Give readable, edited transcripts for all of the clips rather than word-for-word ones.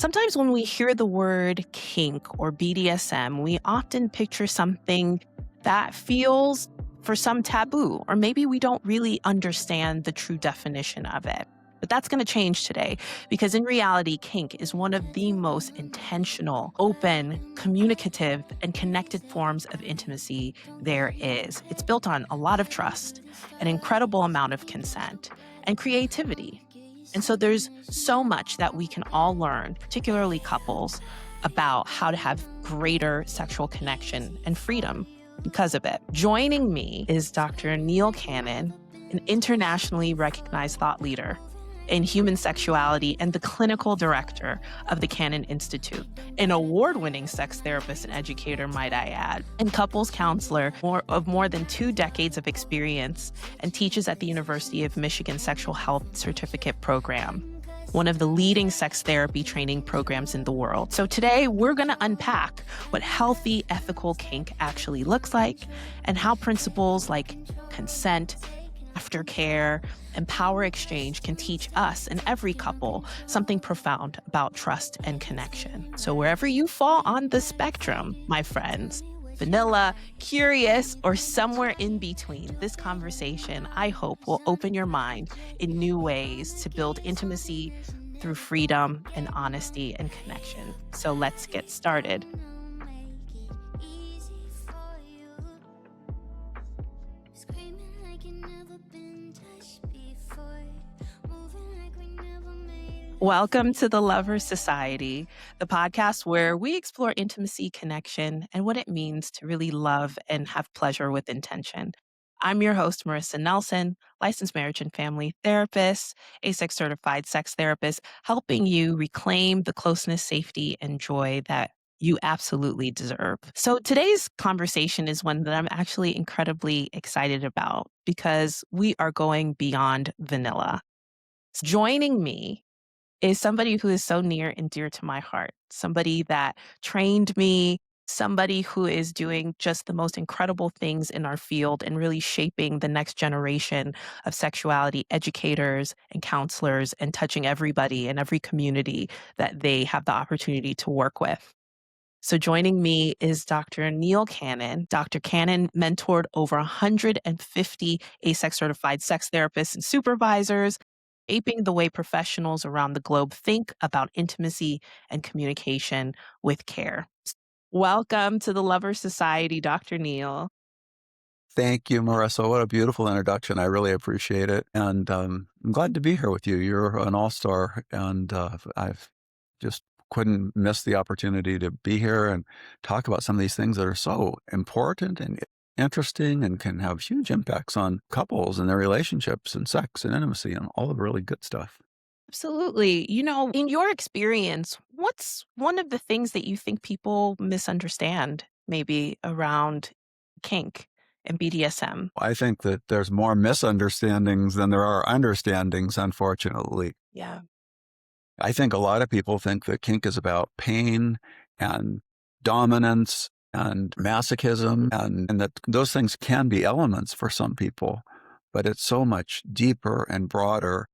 Sometimes when we hear the word kink or BDSM, we often picture something that feels for some taboo, or maybe we don't really understand the true definition of it. But that's going to change today because in reality, kink is one of the most intentional, open, communicative, and connected forms of intimacy there is. It's built on a lot of trust, an incredible amount of consent, and creativity. And so there's so much that we can all learn, particularly couples, about how to have greater sexual connection and freedom because of it. Joining me is Dr. Neil Cannon, an internationally recognized thought leader in human sexuality and the clinical director of the Cannon Institute, an award-winning sex therapist and educator, might I add, and couples counselor of more than 2 decades of experience, and teaches at the University of Michigan Sexual Health Certificate Program, one of the leading sex therapy training programs in the world. So today we're going to unpack what healthy, ethical kink actually looks like and how principles like consent, aftercare, and power exchange can teach us and every couple something profound about trust and connection. So wherever you fall on the spectrum, my friends, vanilla, curious, or somewhere in between, this conversation, I hope, will open your mind in new ways to build intimacy through freedom and honesty and connection. So let's get started. Welcome to the Lovers Society, the podcast where we explore intimacy, connection, and what it means to really love and have pleasure with intention. I'm your host, Marissa Nelson, licensed marriage and family therapist, ASEX certified sex therapist, helping you reclaim the closeness, safety, and joy that you absolutely deserve. So today's conversation is one that I'm actually incredibly excited about because we are going beyond vanilla. Joining me is somebody who is so near and dear to my heart, somebody that trained me, somebody who is doing just the most incredible things in our field and really shaping the next generation of sexuality educators and counselors and touching everybody in every community that they have the opportunity to work with. So joining me is Dr. Neil Cannon. Dr. Cannon mentored over 150 ASEX certified sex therapists and supervisors, shaping the way professionals around the globe think about intimacy and communication with care. Welcome to the Lover Society, Dr. Neil. Thank you, Marissa. What a beautiful introduction. I really appreciate it. And I'm glad to be here with you. You're an all-star, and I've just couldn't miss the opportunity to be here and talk about some of these things that are so important and interesting and can have huge impacts on couples and their relationships and sex and intimacy and all the really good stuff. Absolutely. In your experience, what's one of the things that you think people misunderstand maybe around kink and BDSM? I think that there's more misunderstandings than there are understandings, unfortunately. Yeah. I think a lot of people think that kink is about pain and dominance and masochism, and that those things can be elements for some people, but it's so much deeper and broader.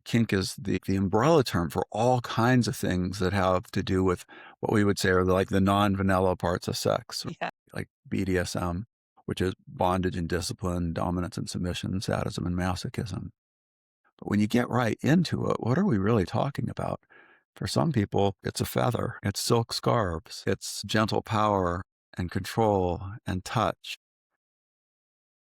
Kink is the umbrella term for all kinds of things that have to do with what we would say are like the non-vanilla parts of sex, Yeah. like BDSM, which is bondage and discipline, dominance and submission, sadism and masochism. But when you get right into it, what are we really talking about? For some people, it's a feather, it's silk scarves, it's gentle power and control and touch.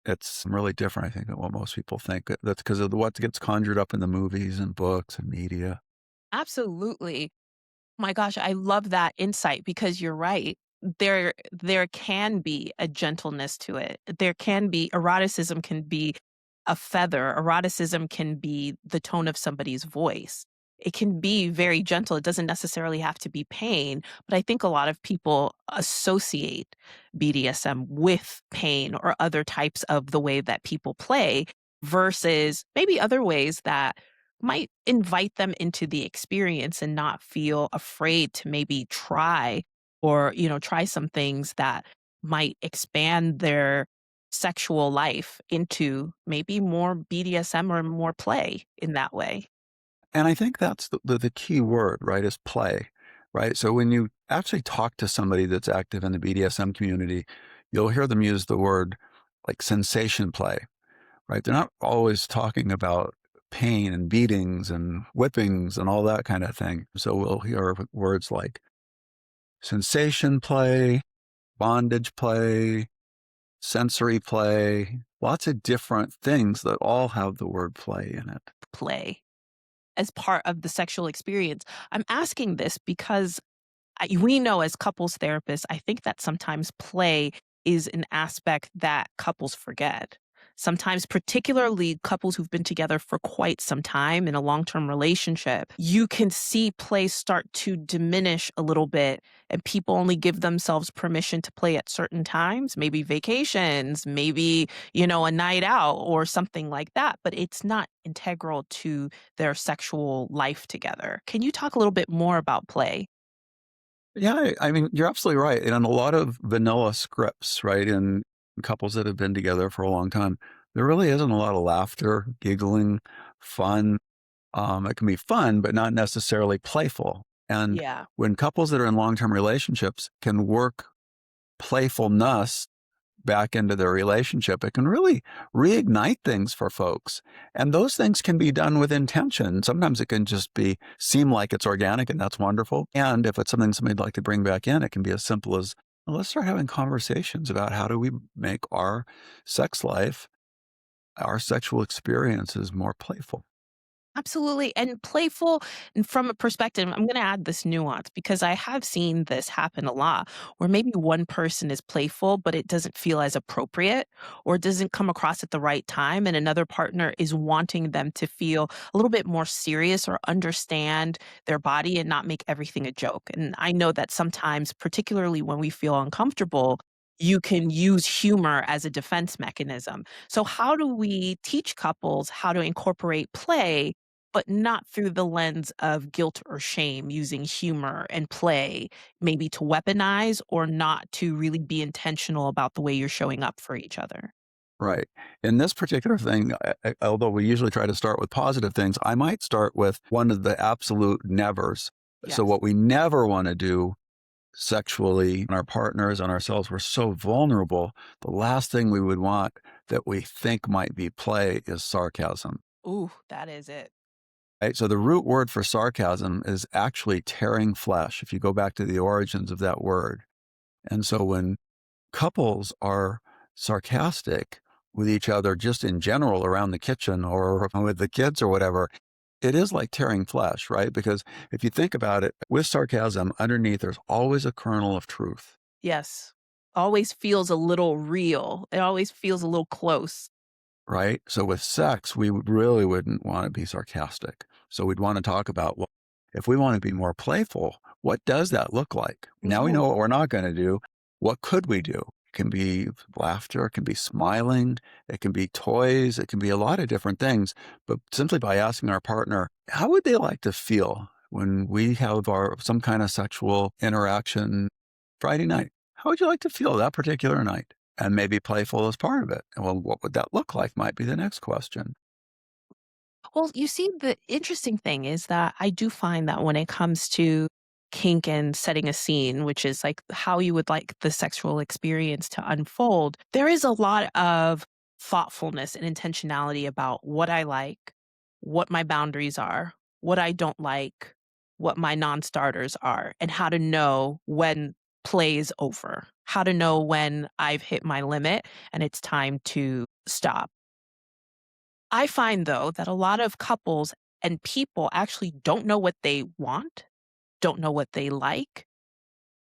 It's really different, I think, than what most people think. That's because of what gets conjured up in the movies and books and media. Absolutely. My gosh, I love that insight because you're right. There can be a gentleness to it. There can be eroticism can be a feather. Eroticism can be the tone of somebody's voice. It can be very gentle. It doesn't necessarily have to be pain, but I think a lot of people associate BDSM with pain or other types of the way that people play versus maybe other ways that might invite them into the experience and not feel afraid to maybe try or, try some things that might expand their sexual life into maybe more BDSM or more play in that way. And I think that's the key word, right, is play, right? So when you actually talk to somebody that's active in the BDSM community, you'll hear them use the word like sensation play, right? They're not always talking about pain and beatings and whippings and all that kind of thing. So we'll hear words like sensation play, bondage play, sensory play, lots of different things that all have the word play in it. Play as part of the sexual experience. I'm asking this because we know as couples therapists, I think that sometimes play is an aspect that couples forget. Sometimes, particularly couples who've been together for quite some time in a long term relationship, you can see play start to diminish a little bit, and people only give themselves permission to play at certain times, maybe vacations, maybe, a night out or something like that. But it's not integral to their sexual life together. Can you talk a little bit more about play? Yeah, I mean, you're absolutely right. And in a lot of vanilla scripts, right, in couples that have been together for a long time, there really isn't a lot of laughter, giggling, fun. It can be fun, but not necessarily playful. And Yeah. when couples that are in long term relationships can work playfulness back into their relationship, it can really reignite things for folks. And those things can be done with intention. Sometimes it can just be seem like it's organic and that's wonderful. And if it's something somebody'd like to bring back in, it can be as simple as well, let's start having conversations about how do we make our sex life, our sexual experiences more playful. Absolutely. And playful and from a perspective, I'm going to add this nuance because I have seen this happen a lot where maybe one person is playful, but it doesn't feel as appropriate or doesn't come across at the right time. And another partner is wanting them to feel a little bit more serious or understand their body and not make everything a joke. And I know that sometimes, particularly when we feel uncomfortable, you can use humor as a defense mechanism. So, how do we teach couples how to incorporate play but not through the lens of guilt or shame, using humor and play, maybe to weaponize or not to really be intentional about the way you're showing up for each other. Right. In this particular thing, although we usually try to start with positive things, I might start with one of the absolute nevers. So, Yes. what we never want to do sexually and our partners and ourselves, we're so vulnerable. The last thing we would want that we think might be play is sarcasm. Ooh, that is it. Right? So, the root word for sarcasm is actually tearing flesh, if you go back to the origins of that word. And so, when couples are sarcastic with each other just in general around the kitchen or with the kids or whatever, it is like tearing flesh, right? Because if you think about it, with sarcasm underneath, there's always a kernel of truth, Yes. Always feels a little real. It always feels a little close. right? So with sex, we really wouldn't want to be sarcastic. So we'd want to talk about, well, if we want to be more playful, what does that look like? Now we know Ooh, what we're not going to do. What could we do? It can be laughter, it can be smiling, it can be toys, it can be a lot of different things. But simply by asking our partner, how would they like to feel when we have our some kind of sexual interaction Friday night? How would you like to feel that particular night? And maybe playful as part of it. And well, what would that look like might be the next question. well, you see, the interesting thing is that I do find that when it comes to kink and setting a scene, which is like how you would like the sexual experience to unfold, there is a lot of thoughtfulness and intentionality about what I like, what my boundaries are, what I don't like, what my non starters are, and how to know when play is over, how to know when I've hit my limit and it's time to stop. I find, though, that a lot of couples and people actually don't know what they want, don't know what they like,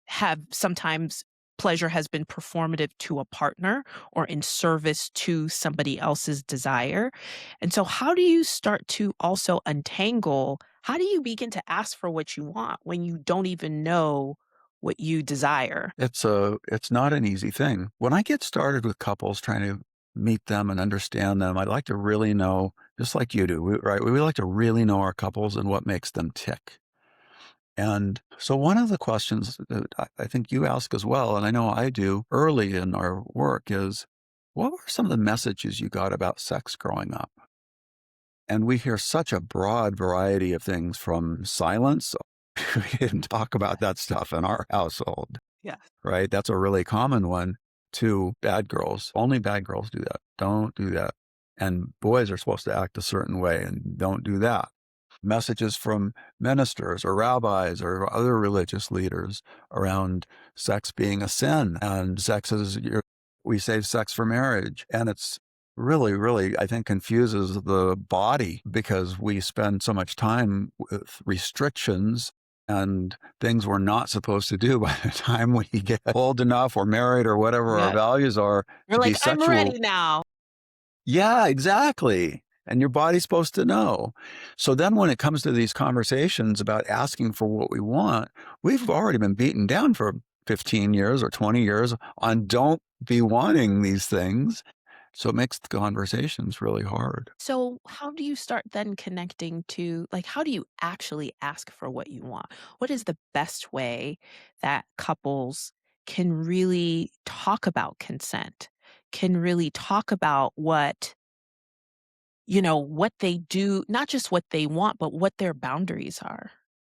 have sometimes pleasure has been performative to a partner or in service to somebody else's desire. And so, how do you start to also untangle? How do you begin to ask for what you want when you don't even know what you desire? It's not an easy thing. When I get started with couples trying to meet them and understand them, I'd like to really know, just like you do, right? We like to really know our couples and what makes them tick. And so one of the questions that I think you ask as well, and I know I do early in our work is, what were some of the messages you got about sex growing up? And we hear such a broad variety of things from silence. We didn't talk about that stuff in our household, Yeah. right? That's a really common one, to bad girls. Only bad girls do that. Don't do that. And boys are supposed to act a certain way, and don't do that. Messages from ministers or rabbis or other religious leaders around sex being a sin, and we save sex for marriage. And it's really, I think, confuses the body, because we spend so much time with restrictions and things we're not supposed to do by the time we get old enough or married or whatever our Yeah. values are You're to be like, I'm sexual. ready now. Yeah, exactly. And your body's supposed to know. So then when it comes to these conversations about asking for what we want, we've already been beaten down for 15 years or 20 years on don't be wanting these things. So it makes the conversations really hard. So, how do you start then connecting to, like, how do you actually ask for what you want? What is the best way that couples can really talk about consent, can really talk about what they do, not just what they want, but what their boundaries are?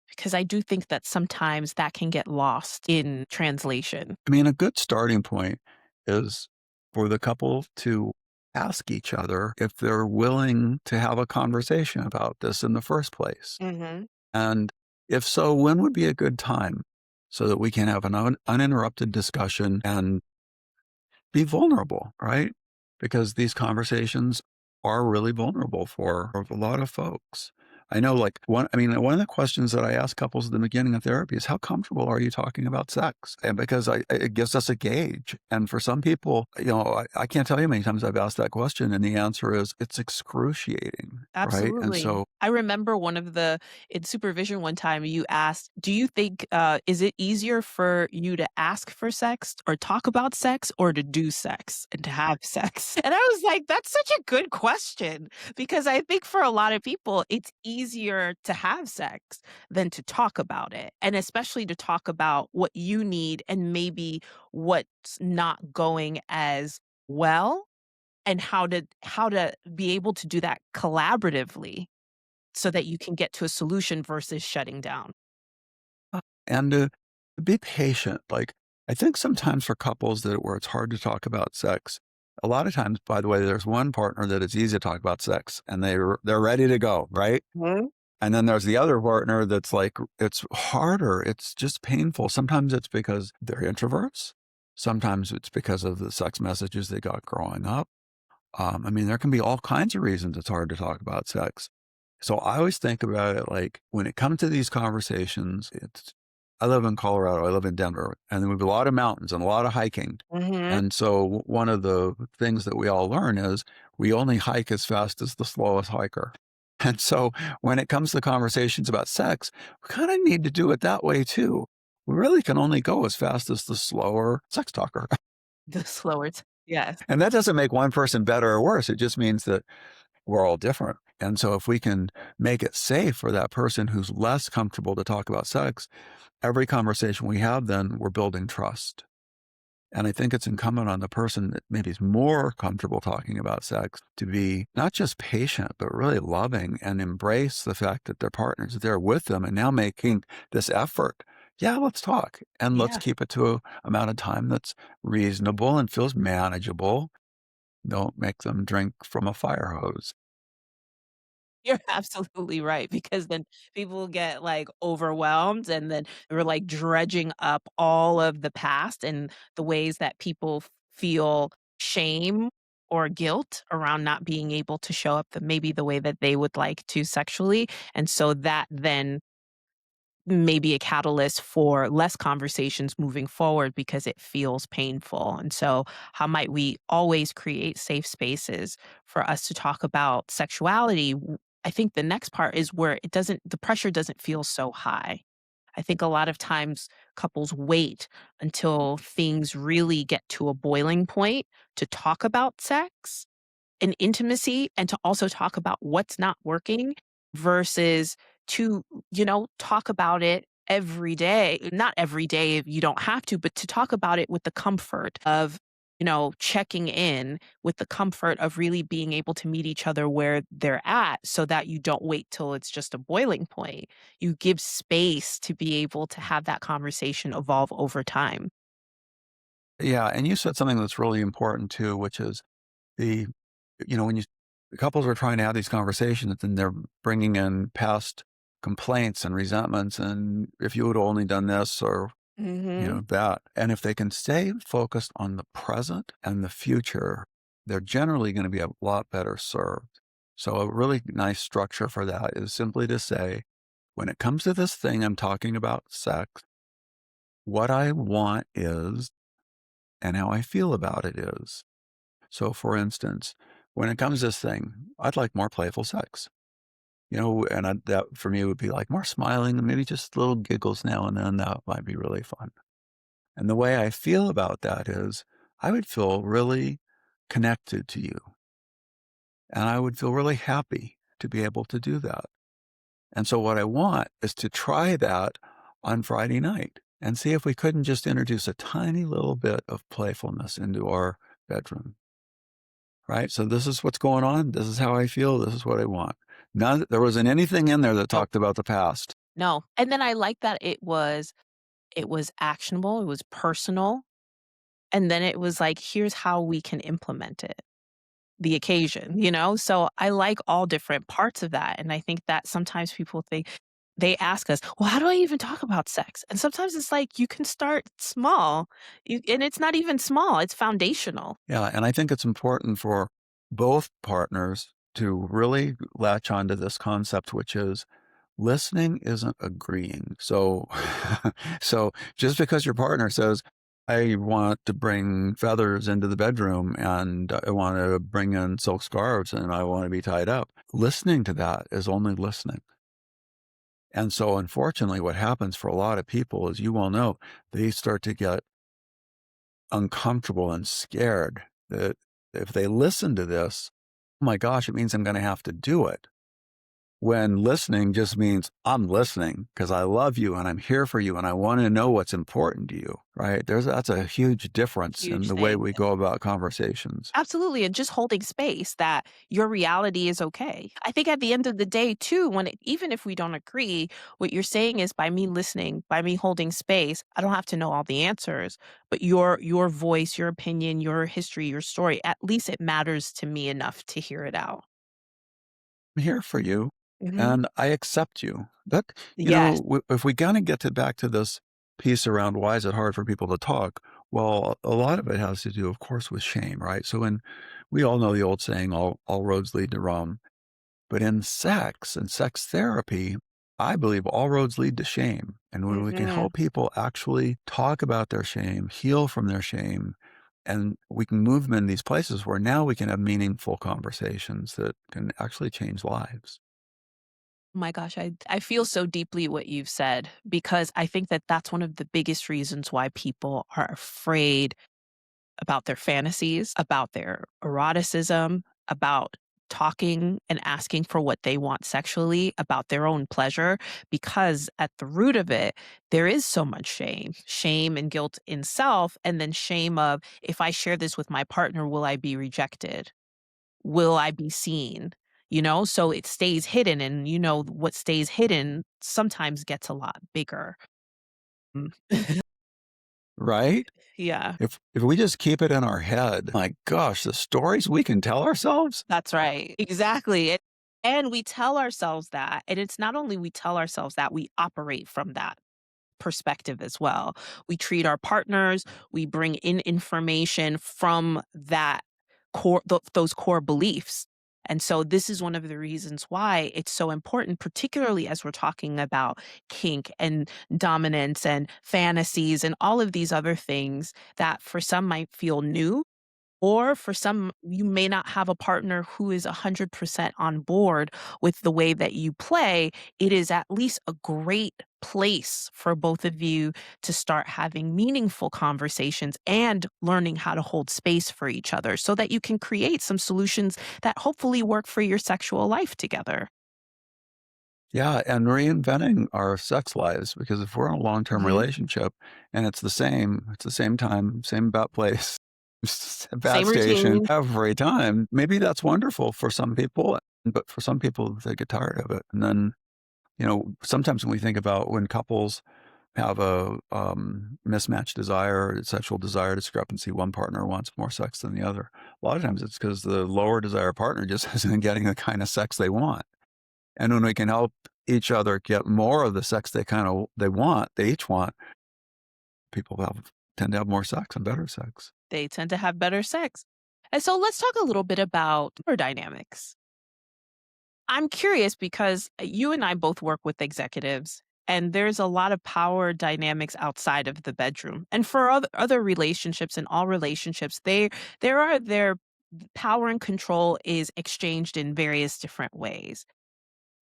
Because I do think that sometimes that can get lost in translation. I mean, a good starting point is for the couple to ask each other if they're willing to have a conversation about this in the first place. Hmm. And if so, when would be a good time so that we can have an uninterrupted discussion and be vulnerable, right? Because these conversations are really vulnerable for a lot of folks. I know, like, one of the questions that I ask couples at the beginning of therapy is, how comfortable are you talking about sex? And because it gives us a gauge. And for some people, I can't tell you how many times I've asked that question, and the answer is it's excruciating, right? And Absolutely. so, I remember in supervision one time you asked, do you think, is it easier for you to ask for sex or talk about sex or to do sex and to have sex? And I was like, that's such a good question because I think for a lot of people, it's easier to have sex than to talk about it. And especially to talk about what you need and maybe what's not going as well, and how to be able to do that collaboratively so that you can get to a solution versus shutting down. and to be patient. Like, I think sometimes for couples where it's hard to talk about sex, a lot of times, by the way, there's one partner that it's easy to talk about sex and they're ready to go, right? Mhm. And then there's the other partner that's like, it's harder. It's just painful. Sometimes it's because they're introverts. Sometimes it's because of the sex messages they got growing up. I mean, there can be all kinds of reasons it's hard to talk about sex. So I always think about it like, when it comes to these conversations, I live in Colorado, I live in Denver, and we have a lot of mountains and a lot of hiking. Mhm. And so one of the things that we all learn is we only hike as fast as the slowest hiker. And so when it comes to conversations about sex, we kind of need to do it that way too. We really can only go as fast as the slower sex talker. The slower yes. And that doesn't make one person better or worse. It just means that we're all different. And so if we can make it safe for that person who's less comfortable to talk about sex, every conversation we have, then we're building trust. And I think it's incumbent on the person that maybe is more comfortable talking about sex to be not just patient, but really loving and embrace the fact that their partner's there with them and now making this effort. Yeah, let's talk and let's Yeah. keep it to a amount of time that's reasonable and feels manageable. Don't make them drink from a fire hose. You're absolutely right because then people get, like, overwhelmed and then we're, like, dredging up all of the past and the ways that people feel shame or guilt around not being able to show up the way that they would like to sexually, and so that then may be a catalyst for less conversations moving forward because it feels painful. And so, how might we always create safe spaces for us to talk about sexuality? I think the next part is where the pressure doesn't feel so high. I think a lot of times couples wait until things really get to a boiling point to talk about sex and intimacy and to also talk about what's not working versus to, talk about it every day. Not every day if you don't have to, but to talk about it with the comfort of checking in with the comfort of really being able to meet each other where they're at so that you don't wait till it's just a boiling point. You give space to be able to have that conversation evolve over time. Yeah, and you said something that's really important too, which is the when the couples are trying to have these conversations and they're bringing in past complaints and resentments, and if you had only done this or Mhm. that. And if they can stay focused on the present and the future, they're generally going to be a lot better served. So, a really nice structure for that is simply to say, when it comes to this thing I'm talking about, sex, what I want is, and how I feel about it is. So, for instance, when it comes to this thing, I'd like more playful sex. And that for me would be like more smiling and maybe just little giggles now and then. That might be really fun. And the way I feel about that is I would feel really connected to you, and I would feel really happy to be able to do that. And so what I want is to try that on Friday night and see if we couldn't just introduce a tiny little bit of playfulness into our bedroom, right? So this is what's going on. This is how I feel. This is what I want. None, there wasn't anything in there that Nope. talked about the past. No. And then I like that it was actionable, it was personal, and then it was like, here's how we can implement it. The occasion? So I like all different parts of that, and I think that sometimes people think they ask us, "Well, how do I even talk about sex?" And sometimes it's like you can start small, and it's not even small, it's foundational. Yeah, and I think it's important for both partners to really latch onto this concept, which is listening isn't agreeing. So, so just because your partner says, "I want to bring feathers into the bedroom and I want to bring in silk scarves and I want to be tied up," listening to that is only listening. And so, unfortunately, what happens for a lot of people, as you well know, they start to get uncomfortable and scared that if they listen to this, oh my gosh, it means I'm going to have to do it. When listening just means I'm listening because I love you and I'm here for you and I want to know what's important to you, right? That's a huge difference in Huge the way thing. we go about conversations. Absolutely, and just holding space that your reality is okay. I think at the end of the day too, even if we don't agree, what you're saying is by me listening, by me holding space, I don't have to know all the answers, but your voice, your opinion, your history, your story, at least it matters to me enough to hear it out. I'm here for you Mhm. and I accept you. But, Yes. if we kind of get to back to this piece around why is it hard for people to talk? Well, a lot of it has to do, of course, with shame, right? So when we all know the old saying, all roads lead to Rome. But in sex and sex therapy, I believe all roads lead to shame. And when we can Mhm. help people actually talk about their shame, heal from their shame, and we can move them in these places where now we can have meaningful conversations that can actually change lives. My gosh, I feel so deeply what you've said because I think that that's one of the biggest reasons why people are afraid about their fantasies, about their eroticism, about talking and asking for what they want sexually, about their own pleasure, because at the root of it, there is so much shame, shame and guilt in self, and then shame of if I share this with my partner, will I be rejected? Will I be seen? So it stays hidden, and what stays hidden sometimes gets a lot bigger. Mm. Right? Yeah. If we just keep it in our head, my gosh, the stories we can tell ourselves. That's right. Exactly. And we tell ourselves that. And it's not only we tell ourselves that, we operate from that perspective as well. We treat our partners, we bring in information from that those core beliefs. And so this is one of the reasons why it's so important, particularly as we're talking about kink and dominance and fantasies and all of these other things that for some might feel new, or for some, you may not have a partner who is 100% on board with the way that you play. It is at least a great place for both of you to start having meaningful conversations and learning how to hold space for each other so that you can create some solutions that hopefully work for your sexual life together. Yeah, and reinventing our sex lives because if we're in a long-term Mhm. relationship and it's the same time, same about place. Bat Same station routine. every time. Maybe that's wonderful for some people, but for some people, they get tired of it. And then, sometimes when we think about when couples have a mismatched desire, sexual desire discrepancy, one partner wants more sex than the other. A lot of times it's because the lower desire partner just isn't getting the kind of sex they want. And when we can help each other get more of the sex they each want, people tend to have more sex and better sex. They tend to have better sex. And so let's talk a little bit about power dynamics. I'm curious because you and I both work with executives, and there's a lot of power dynamics outside of the bedroom. And for other relationships and all relationships, there are their power and control is exchanged in various different ways.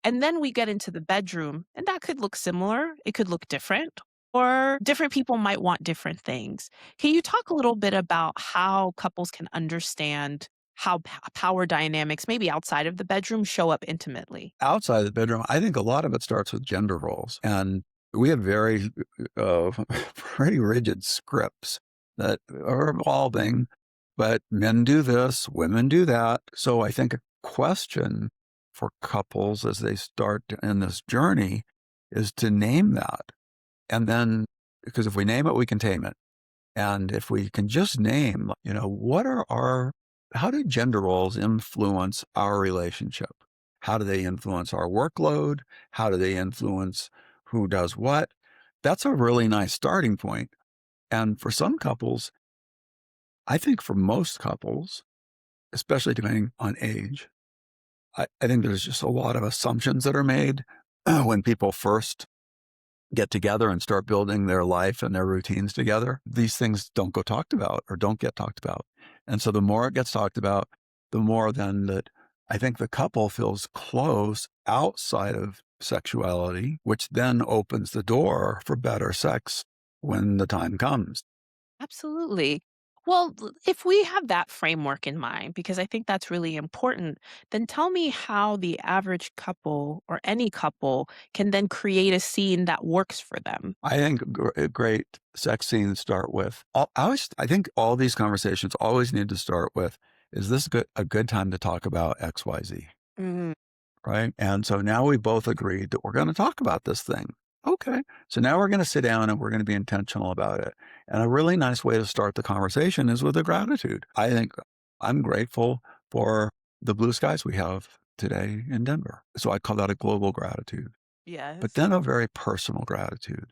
And then we get into the bedroom, and that could look similar, it could look different, or different people might want different things. Can you talk a little bit about how couples can understand how power dynamics, maybe outside of the bedroom, show up intimately? Outside the bedroom, I think a lot of it starts with gender roles. And we have very, pretty rigid scripts that are evolving, but men do this, women do that. So I think a question for couples as they start in this journey is to name that. And then, because if we name it, we can tame it. And if we can just name, how do gender roles influence our relationship? How do they influence our workload? How do they influence who does what? That's a really nice starting point. And for some couples, I think for most couples, especially depending on age, I think there's just a lot of assumptions that are made when people first get together and start building their life and their routines together. These things don't go talked about or don't get talked about. And so the more it gets talked about, the more then that I think the couple feels close outside of sexuality, which then opens the door for better sex when the time comes. Absolutely. Well, if we have that framework in mind, because I think that's really important, then tell me how the average couple or any couple can then create a scene that works for them. I think great sex scenes start with, I think all these conversations always need to start with, is this a good time to talk about XYZ? Mhm. Right. And so now we both agreed that we're going to talk about this thing. Okay. So now we're going to sit down and we're going to be intentional about it. And a really nice way to start the conversation is with a gratitude. I think I'm grateful for the blue skies we have today in Denver. So I call that a global gratitude, but Yes. then a very personal gratitude.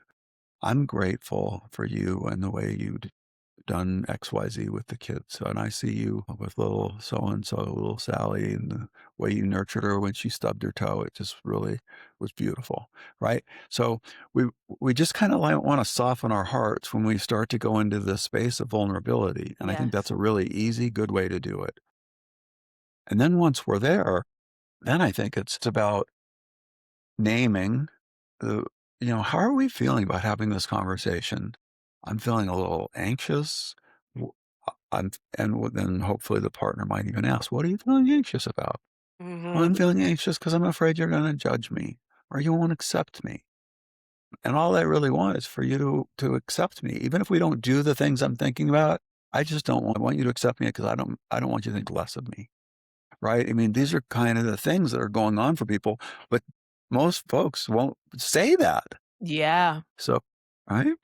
I'm grateful for you and the way you done XYZ with the kids. And I see you with little so and so, little Sally, and the way you nurtured her when she stubbed her toe. It just really was beautiful. Right. So we we just kind of like want to soften our hearts when we start to go into this space of vulnerability. And I think that's Yes. a really easy, good way to do it. And then once we're there, then I think it's about naming the, how are we feeling about having this conversation? I'm feeling a little anxious. Then hopefully the partner might even ask, "What are you feeling anxious about?" "Well, I'm Mhm. feeling anxious because I'm afraid you're going to judge me or you won't accept me." And all I really want is for you to accept me, even if we don't do the things I'm thinking about. I just don't want, I want you to accept me because I don't want you to think less of me. Right? I mean, these are kind of the things that are going on for people, but most folks won't say that. Yeah. So, right?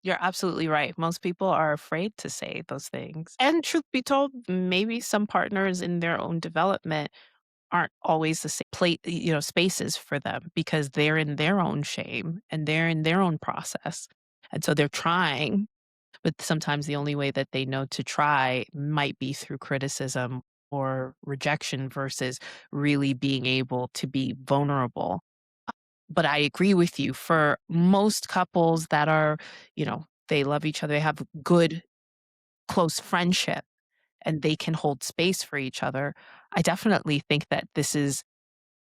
You're absolutely right. Most people are afraid to say those things. And truth be told, maybe some partners in their own development aren't always the same spaces for them because they're in their own shame and they're in their own process. And so they're trying, but sometimes the only way that they know to try might be through criticism or rejection versus really being able to be vulnerable. But I agree with you. For most couples that are, they love each other, they have good, close friendship, and they can hold space for each other. I definitely think that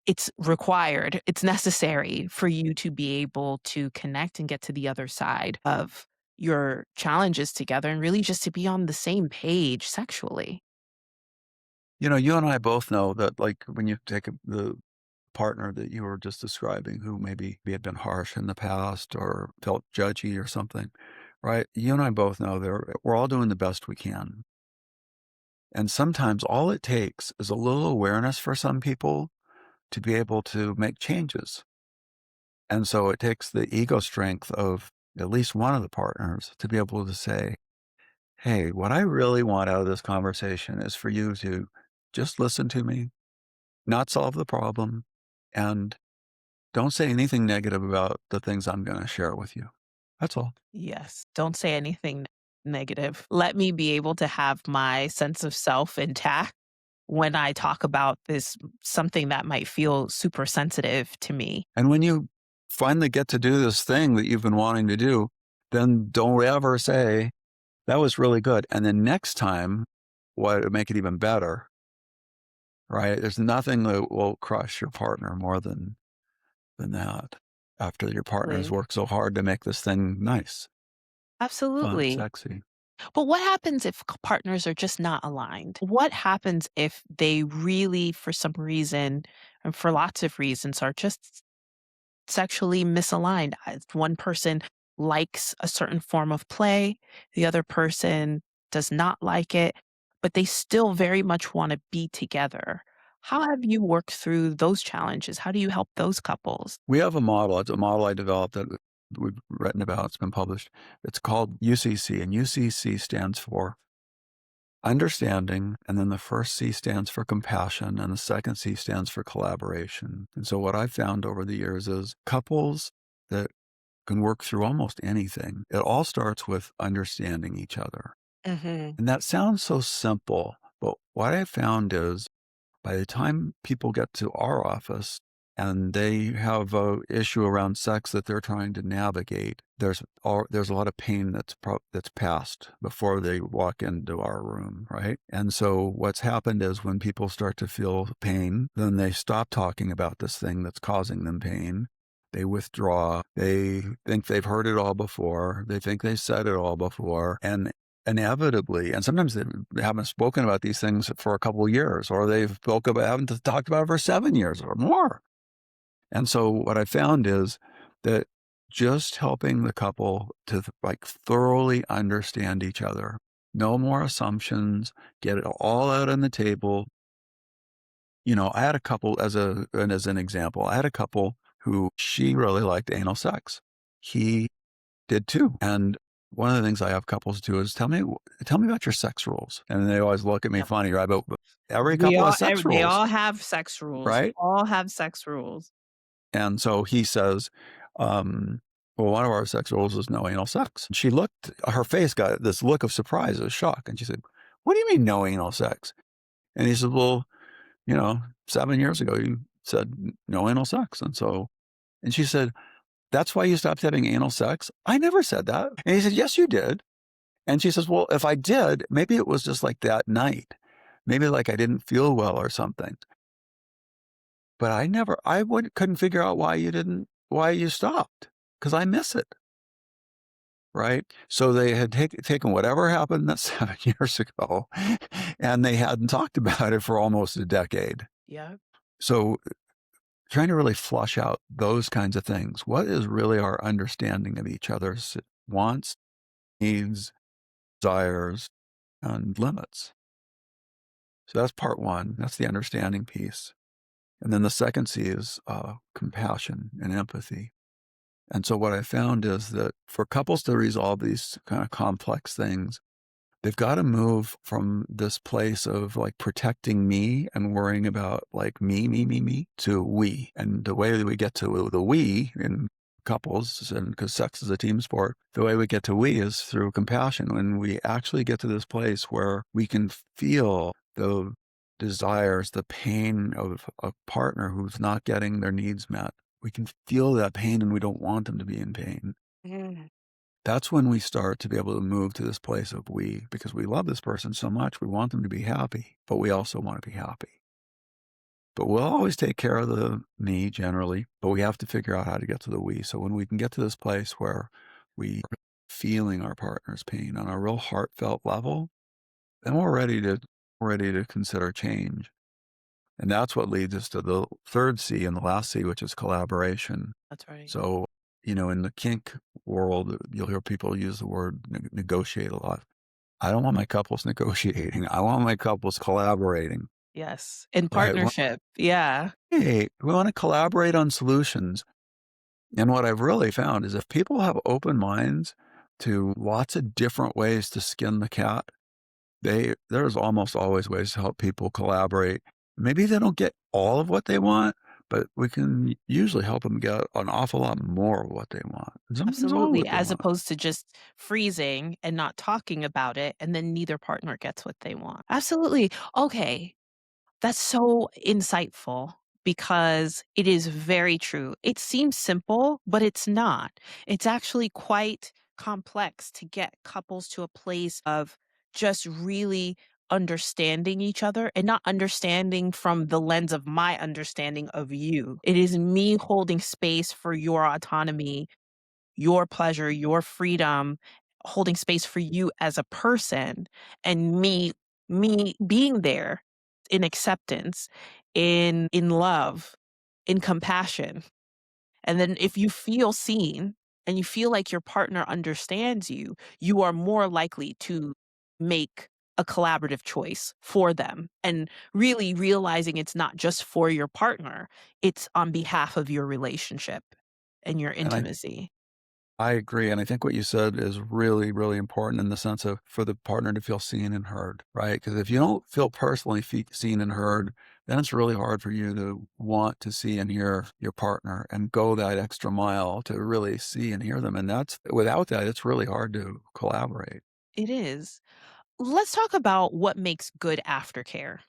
it's required, it's necessary for you to be able to connect and get to the other side of your challenges together and really just to be on the same page sexually. You and I both know that, like, when you take the partner that you were just describing who maybe had been harsh in the past or felt judgy or something, right? You and I both know we're all doing the best we can. And sometimes all it takes is a little awareness for some people to be able to make changes. And so it takes the ego strength of at least one of the partners to be able to say, hey, what I really want out of this conversation is for you to just listen to me, not solve the problem, and don't say anything negative about the things I'm going to share with you. That's all. Yes. Don't say anything negative. Let me be able to have my sense of self intact when I talk about this, something that might feel super sensitive to me. And when you finally get to do this thing that you've been wanting to do, then don't ever say, that was really good. And then next time, what would make it even better, right? There's nothing that will crush your partner more than that after your partner's Absolutely. worked so hard to make this thing nice, fun, Absolutely. sexy. But what happens if partners are just not aligned? What happens if they really, for some reason, and for lots of reasons, are just sexually misaligned? One person likes a certain form of play, the other person does not like it, but they still very much want to be together. How have you worked through those challenges? How do you help those couples? We have a model. It's a model I developed that we've written about. It's been published. It's called UCC, and UCC stands for understanding, and then the first C stands for compassion, and the second C stands for collaboration. And so what I've found over the years is couples that can work through almost anything. It all starts with understanding each other. Hmm. And that sounds so simple, but what I found is by the time people get to our office and they have a issue around sex that they're trying to navigate, there's a lot of pain that's passed before they walk into our room, right? And so what's happened is when people start to feel pain, then they stop talking about this thing that's causing them pain. They withdraw. They think they've heard it all before. They think they said it all before. And inevitably, and sometimes they haven't spoken about these things for a couple of years, or haven't talked about it for 7 years or more. And so what I found is that just helping the couple to like thoroughly understand each other, no more assumptions, get it all out on the table. You know, I had a couple and as an example, I had a couple who she really liked anal sex. He did too. And one of the things I have couples do is tell me about your sex rules. And they always look at me Yep. funny, right? But every couple has sex They rules, all have sex rules. right? All have sex rules. And so he says, well, one of our sex rules is no anal sex. She looked, her face got this look of surprise, of shock. And she said, what do you mean no anal sex? And he said, well, 7 years ago, you said no anal sex. And she said, that's why you stopped having anal sex? I never said that. And he said, yes, you did. And she says, well, if I did, maybe it was just like that night. Maybe like I didn't feel well or something. But couldn't figure out why you stopped, because I miss it. Right. So they had taken whatever happened that 7 years ago and they hadn't talked about it for almost a decade. Yeah. So trying to really flush out those kinds of things. What is really our understanding of each other's wants, needs, desires, and limits? So that's part one. That's the understanding piece. And then the second C is compassion and empathy. And so what I found is that for couples to resolve these kind of complex things, they've got to move from this place of like protecting me and worrying about like me to we. And the way that we get to the we in couples, and because sex is a team sport, the way we get to we is through compassion. When we actually get to this place where we can feel the desires, the pain of a partner who's not getting their needs met. We can feel that pain and we don't want them to be in pain. Mhm. That's when we start to be able to move to this place of we, because we love this person so much. We want them to be happy, but we also want to be happy. But we'll always take care of the me generally, but we have to figure out how to get to the we. So when we can get to this place where we are feeling our partner's pain on a real heartfelt level, then we're ready to consider change. And that's what leads us to the third C and the last C, which is collaboration. That's right. So, in the kink world, you'll hear people use the word negotiate a lot. I don't want my couples negotiating. I want my couples collaborating, Yes. In right? partnership. Yeah. Hey, we want to collaborate on solutions. And what I've really found is if people have open minds to lots of different ways to skin the cat, there's almost always ways to help people collaborate. Maybe they don't get all of what they want, but we can usually help them get an awful lot more of what they want. Sometimes all Absolutely. what they As want. opposed to just freezing and not talking about it, and then neither partner gets what they want. Absolutely. Okay. That's so insightful because it is very true. It seems simple, but it's not. It's actually quite complex to get couples to a place of just really understanding each other and not understanding from the lens of my understanding of you. It is me holding space for your autonomy, your pleasure, your freedom, holding space for you as a person, and me being there in acceptance, in love, in compassion. And then if you feel seen and you feel like your partner understands you, you are more likely to make a collaborative choice for them and really realizing it's not just for your partner, it's on behalf of your relationship and your And intimacy. I agree. And I think what you said is really, really important in the sense of for the partner to feel seen and heard, right? Because if you don't feel personally seen and heard, then it's really hard for you to want to see and hear your partner and go that extra mile to really see and hear them. And that's without that, it's really hard to collaborate. It is. Let's talk about what makes good aftercare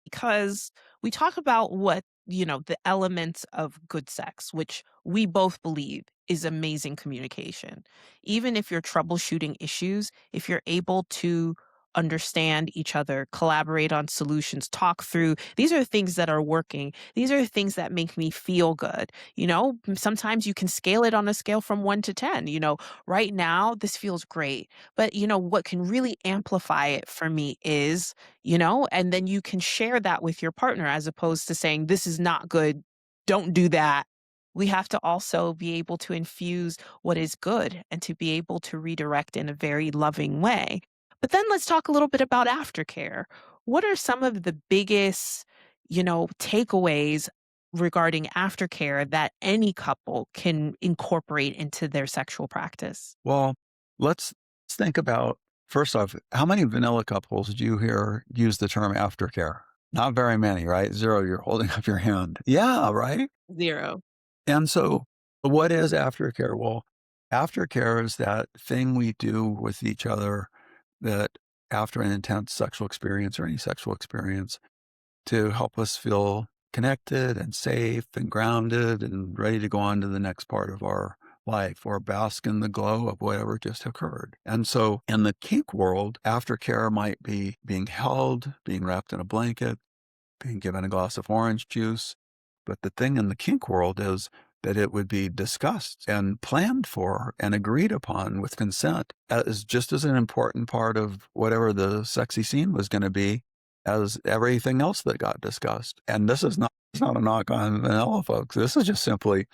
because we talk about what, the elements of good sex, which we both believe is amazing communication. Even if you're troubleshooting issues, if you're able to understand each other, collaborate on solutions, talk through, these are things that are working. These are things that make me feel good. Sometimes you can scale it on a scale from 1 to 10. Right now, this feels great. But, what can really amplify it for me is and then you can share that with your partner as opposed to saying, this is not good. Don't do that. We have to also be able to infuse what is good and to be able to redirect in a very loving way. But then let's talk a little bit about aftercare. What are some of the biggest, takeaways regarding aftercare that any couple can incorporate into their sexual practice? Well, let's think about first off, how many vanilla couples do you hear use the term aftercare? Not very many, right? Zero, you're holding up your hand. Yeah, right? 0. And so, what is aftercare? Well, aftercare is that thing we do with each other that after an intense sexual experience or any sexual experience to help us feel connected and safe and grounded and ready to go on to the next part of our life or bask in the glow of whatever just occurred. And so in the kink world, aftercare might be being held, being wrapped in a blanket, being given a glass of orange juice. But the thing in the kink world is that it would be discussed and planned for and agreed upon with consent as just as an important part of whatever the sexy scene was going to be as everything else that got discussed. And this is not, it's not a knock on vanilla folks. This is just simply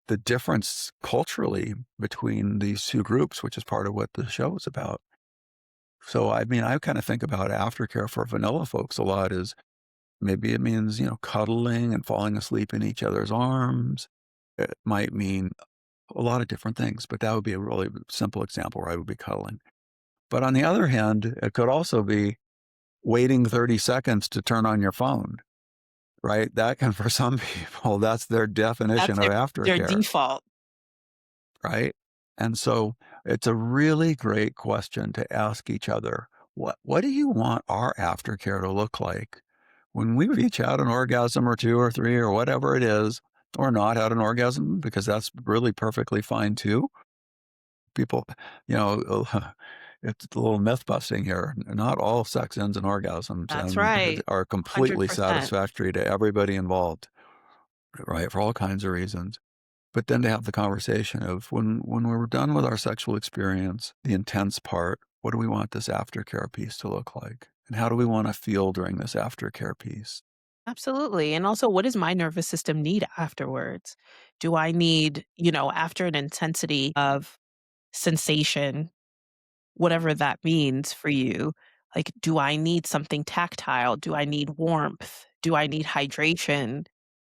the difference culturally between these two groups, which is part of what the show is about. So, I mean, I kind of think about aftercare for vanilla folks a lot is maybe it means, cuddling and falling asleep in each other's arms. It might mean a lot of different things, but that would be a really simple example where I would be cuddling. But on the other hand, it could also be waiting 30 seconds to turn on your phone, right? That can, for some people, that's their That's definition of their aftercare, default. right? And so it's a really great question to ask each other. What do you want our aftercare to look like? When we reach out an orgasm or 2 or 3 or whatever it is, or not had an orgasm, because that's really perfectly fine too. People, you know, it's a little myth busting here. Not all sex ends in orgasms That's and right. are completely 100%. satisfactory to everybody involved, right? For all kinds of reasons. But then to have the conversation of when we're done with our sexual experience, the intense part, what do we want this aftercare piece to look like? And how do we want to feel during this aftercare piece? Absolutely. And also, what does my nervous system need afterwards? Do I need, after an intensity of sensation, whatever that means for you. Like, do I need something tactile? Do I need warmth? Do I need hydration?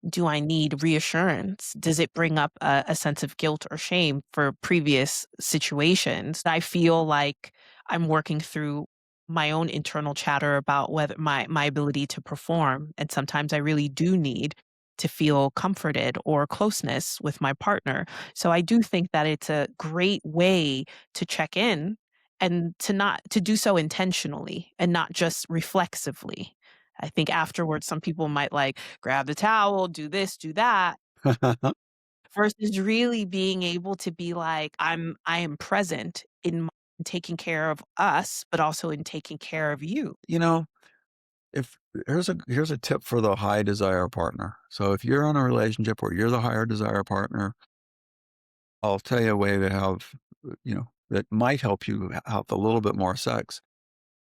Do I need reassurance? Does it bring up a sense of guilt or shame for previous situations? I feel like I'm working through my own internal chatter about whether my ability to perform, and sometimes I really do need to feel comforted or closeness with my partner. So I do think that it's a great way to check in and to do so intentionally and not just reflexively. I think afterwards some people might like grab the towel, do this, do that, versus really being able to be like, I am present in taking care of us, but also in taking care of you. You know, if here's a tip for the high desire partner. So if you're in a relationship where you're the higher desire partner, I'll tell you a way to have, that might help you have a little bit more sex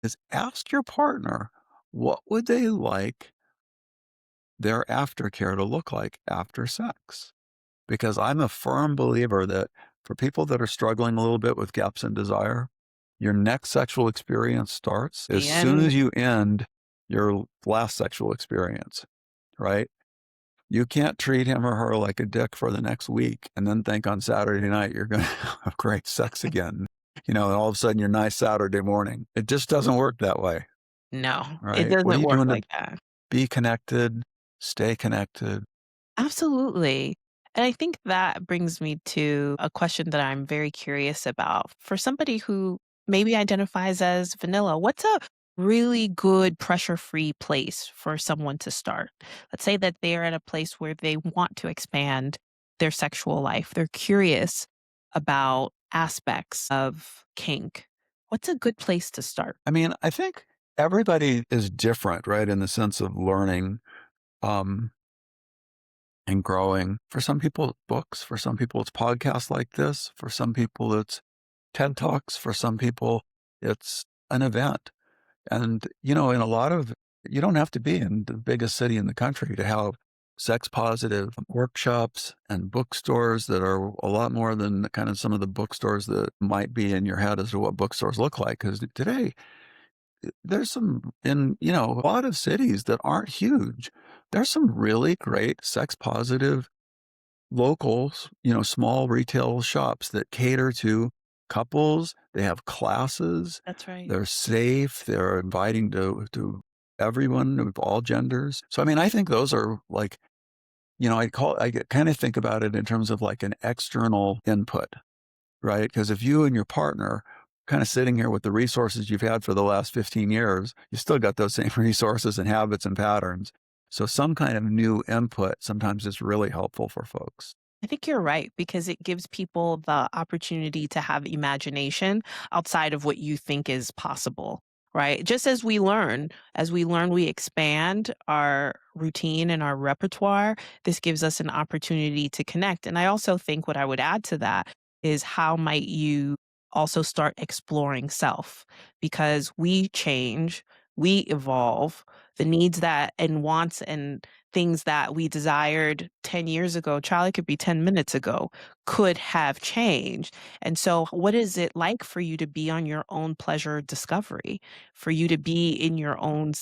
is ask your partner, what would they like their aftercare to look like after sex? Because I'm a firm believer that for people that are struggling a little bit with gaps in desire, your next sexual experience starts as The soon end. as you end your last sexual experience, right? You can't treat him or her like a dick for the next week and then think on Saturday night you're going to have great sex again. And all of a sudden you're nice Saturday morning. It just doesn't work that way, No, it right? What are doesn't you work doing to like that. be connected, stay connected? Absolutely. And I think that brings me to a question that I'm very curious about. For somebody who maybe identifies as vanilla, what's a really good pressure free place for someone to start? Let's say that they're at a place where they want to expand their sexual life, they're curious about aspects of kink. What's a good place to start? I mean, I think everybody is different, right? In the sense of learning, um, and growing. For some people, it's books. For some people, it's podcasts like this. For some people, it's TED Talks. For some people, it's an event. And, in a lot of, you don't have to be in the biggest city in the country to have sex positive workshops and bookstores that are a lot more than the kind of some of the bookstores that might be in your head as to what bookstores look like. Because today, there's some in, a lot of cities that aren't huge. There's some really great sex positive locals, small retail shops that cater to couples. They have classes. That's right. They're safe. They're inviting to everyone of all genders. So, I mean, I think those are like, I kind of think about it in terms of like an external input, right? Because if you and your partner kind of sitting here with the resources you've had for the last 15 years, you still got those same resources and habits and patterns. So some kind of new input sometimes is really helpful for folks. I think you're right because it gives people the opportunity to have imagination outside of what you think is possible, right? Just as we learn, we expand our routine and our repertoire. This gives us an opportunity to connect. And I also think what I would add to that is how might you also start exploring self because we change, we evolve, the needs that and wants and things that we desired 10 years ago, child, it could be 10 minutes ago, could have changed. And so, what is it like for you to be on your own pleasure discovery, for you to be in your own,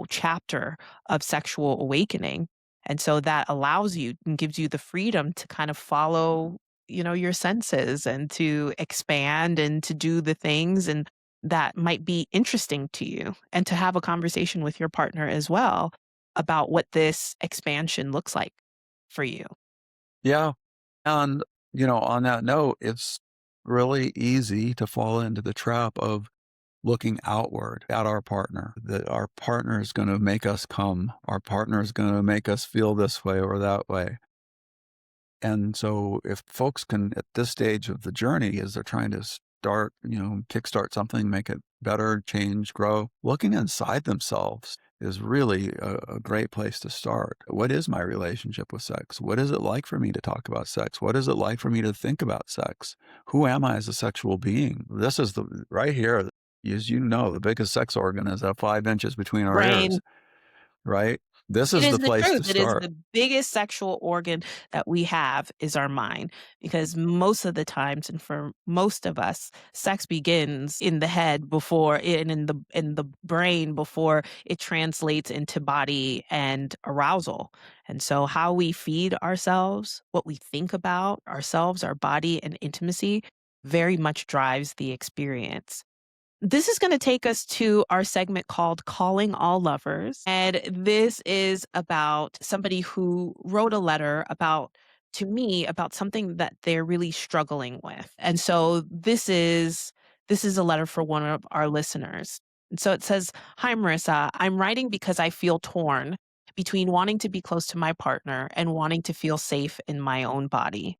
chapter of sexual awakening? And so that allows you and gives you the freedom to kind of follow, your senses and to expand and to do the things and that might be interesting to you and to have a conversation with your partner as well about what this expansion looks like for you. Yeah. And, on that note, it's really easy to fall into the trap of looking outward at our partner, that our partner is going to make us come. Our partner is going to make us feel this way or that way. And so if folks can, at this stage of the journey, as they're trying to start, kickstart something, make it better, change, grow, looking inside themselves is really a great place to start. What is my relationship with sex? What is it like for me to talk about sex? What is it like for me to think about sex? Who am I as a sexual being? This is the right here, as you know, the biggest sex organ is that 5 inches between our ears, Brain. right? This It is is the the place truth. to It is start. the biggest sexual organ that we have is our mind, because most of the times, and for most of us, sex begins in the head before and in the brain before it translates into body and arousal. And so how we feed ourselves, what we think about ourselves, our body and intimacy very much drives the experience. This is going to take us to our segment called Calling All Lovers. And this is about somebody who wrote a letter to me about something that they're really struggling with. And so this is a letter for one of our listeners. And so it says, "Hi Marissa, I'm writing because I feel torn between wanting to be close to my partner and wanting to feel safe in my own body.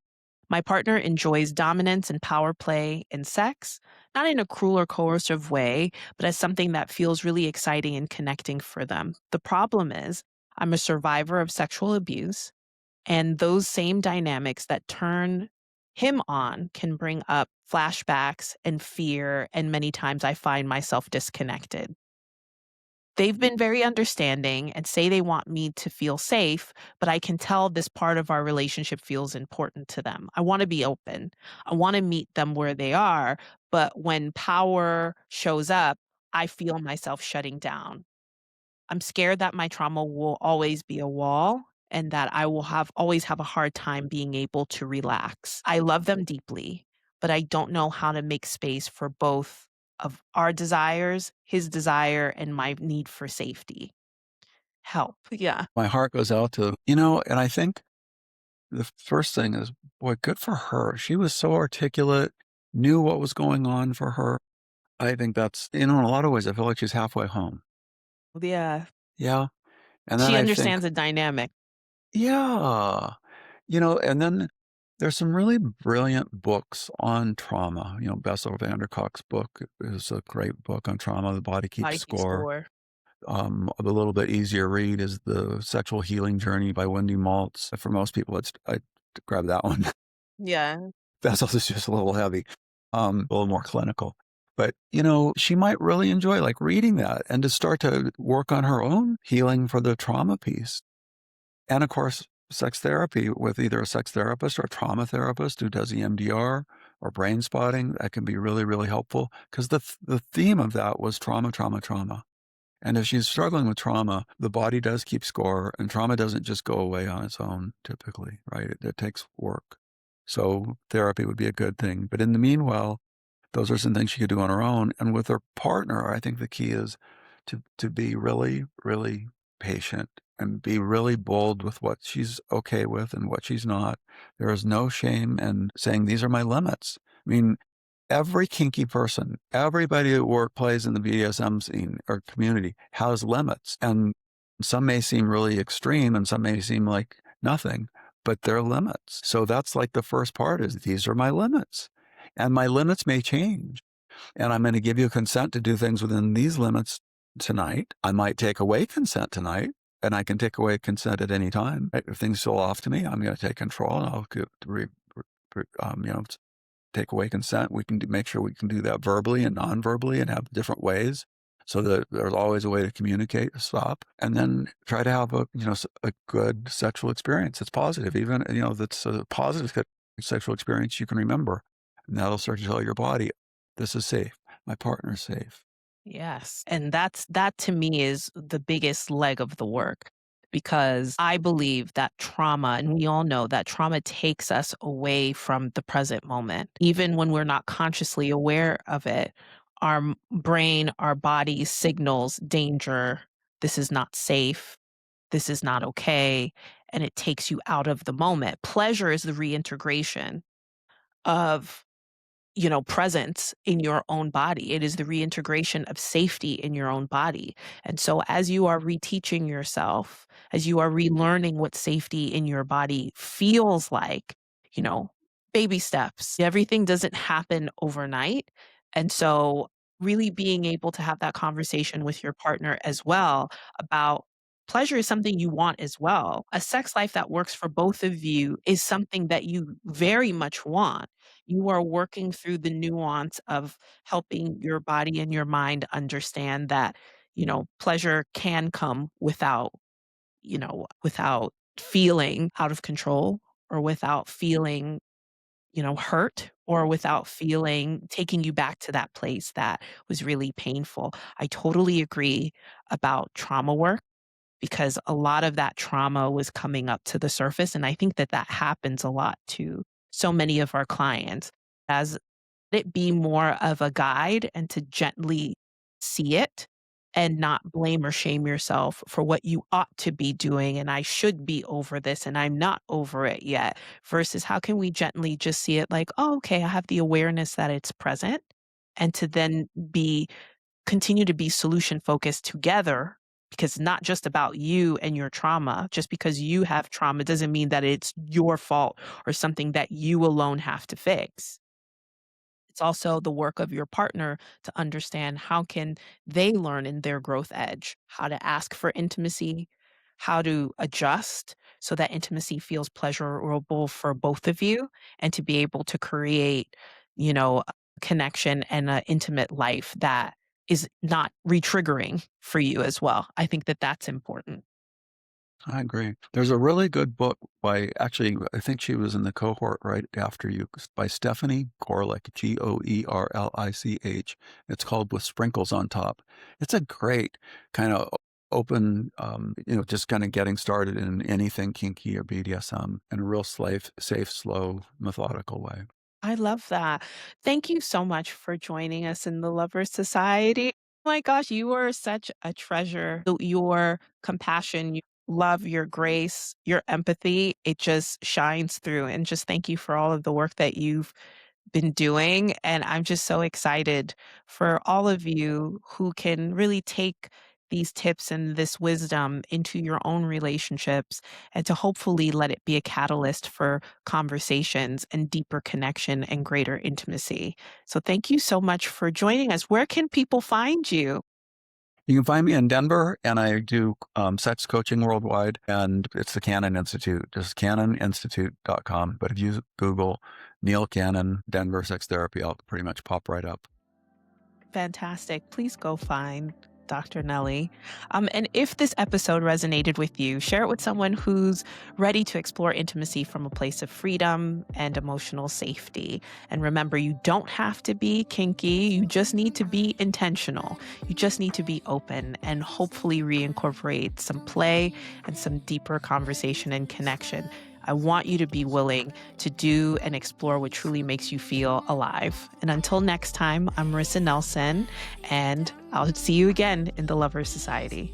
My partner enjoys dominance and power play in sex, not in a cruel or coercive way, but as something that feels really exciting and connecting for them. The problem is, I'm a survivor of sexual abuse, and those same dynamics that turn him on can bring up flashbacks and fear, and many times I find myself disconnected. They've been very understanding and say they want me to feel safe, but I can tell this part of our relationship feels important to them. I want to be open. I want to meet them where they are, but when power shows up, I feel myself shutting down. I'm scared that my trauma will always be a wall and that I will have always have a hard time being able to relax. I love them deeply, but I don't know how to make space for both of our desires, his desire and my need for safety. Help. Yeah. My heart goes out to, and I think the first thing is, boy, good for her. She was so articulate, knew what was going on for her. I think that's, in a lot of ways, I feel like she's halfway home. Yeah. Yeah. And then She I think, understands the dynamic. yeah, and then there's some really brilliant books on trauma. Bessel van der Kolk's book is a great book on trauma. The Body Keeps Body keeps Score. score. A little bit easier read is The Sexual Healing Journey by Wendy Maltz. For most people, I grab that one. Yeah. Vessel's is just a little heavy, a little more clinical. But, she might really enjoy like reading that and to start to work on her own healing for the trauma piece. And of course, sex therapy with either a sex therapist or a trauma therapist who does EMDR or brain spotting, that can be really, really helpful because the theme of that was trauma, trauma, trauma. And if she's struggling with trauma, the body does keep score, and trauma doesn't just go away on its own typically, right? It takes work. So therapy would be a good thing. But in the meanwhile, those are some things she could do on her own. And with her partner, I think the key is to be really, really patient and be really bold with what she's okay with and what she's not. There is no shame in saying, these are my limits. I mean, every kinky person, everybody at work plays in the BDSM scene or community has limits. And some may seem really extreme and some may seem like nothing, but they're limits. So that's like the first part is these are my limits. And my limits may change. And I'm going to give you consent to do things within these limits tonight. I might take away consent tonight. And I can take away consent at any time. If things feel off to me, I'm going to take control and I'll take away consent. We can make sure we can do that verbally and non-verbally and have different ways so that there's always a way to communicate, stop, and then try to have a good sexual experience. It's positive, even, that's a positive sexual experience you can remember. And that'll start to tell your body, this is safe. My partner's safe. Yes. And that to me is the biggest leg of the work, because I believe that trauma, and we all know that trauma takes us away from the present moment. Even when we're not consciously aware of it, our brain, our body signals danger. This is not safe. This is not okay. And it takes you out of the moment. Pleasure is the reintegration of presence in your own body. It is the reintegration of safety in your own body. And so, as you are reteaching yourself, as you are relearning what safety in your body feels like, you know, baby steps, everything doesn't happen overnight. And so, really being able to have that conversation with your partner as well about pleasure is something you want as well. A sex life that works for both of you is something that you very much want. You are working through the nuance of helping your body and your mind understand that, pleasure can come without, without feeling out of control or without feeling, hurt or without feeling taking you back to that place that was really painful. I totally agree about trauma work because a lot of that trauma was coming up to the surface. And I think that that happens a lot to so many of our clients. As it be more of a guide and to gently see it and not blame or shame yourself for what you ought to be doing. And I should be over this and I'm not over it yet. Versus how can we gently just see it like, oh, okay, I have the awareness that it's present. And to then continue to be solution focused together because it's not just about you and your trauma. Just because you have trauma doesn't mean that it's your fault or something that you alone have to fix. It's also the work of your partner to understand how can they learn in their growth edge, how to ask for intimacy, how to adjust so that intimacy feels pleasurable for both of you, and to be able to create, a connection and an intimate life that is not re-triggering for you as well. I think that that's important. I agree. There's a really good book by actually, I think she was in the cohort right after you, by Stephanie Gorelick, Goerlich. It's called With Sprinkles on Top. It's a great kind of open, just kind of getting started in anything kinky or BDSM in a real safe, slow, methodical way. I love that. Thank you so much for joining us in the Lovers Society. Oh my gosh, you are such a treasure. Your compassion, your love, your grace, your empathy, it just shines through. And just thank you for all of the work that you've been doing. And I'm just so excited for all of you who can really take these tips and this wisdom into your own relationships and to hopefully let it be a catalyst for conversations and deeper connection and greater intimacy. So thank you so much for joining us. Where can people find you? You can find me in Denver, and I do sex coaching worldwide, and it's the Cannon Institute, just cannoninstitute.com. But if you Google Neil Cannon, Denver Sex Therapy, I'll pretty much pop right up. Fantastic. Please go find Dr. Nelly. And if this episode resonated with you, share it with someone who's ready to explore intimacy from a place of freedom and emotional safety. And remember, you don't have to be kinky. You just need to be intentional. You just need to be open and hopefully reincorporate some play and some deeper conversation and connection. I want you to be willing to do and explore what truly makes you feel alive. And until next time, I'm Marissa Nelson, and I'll see you again in the Lovers Society.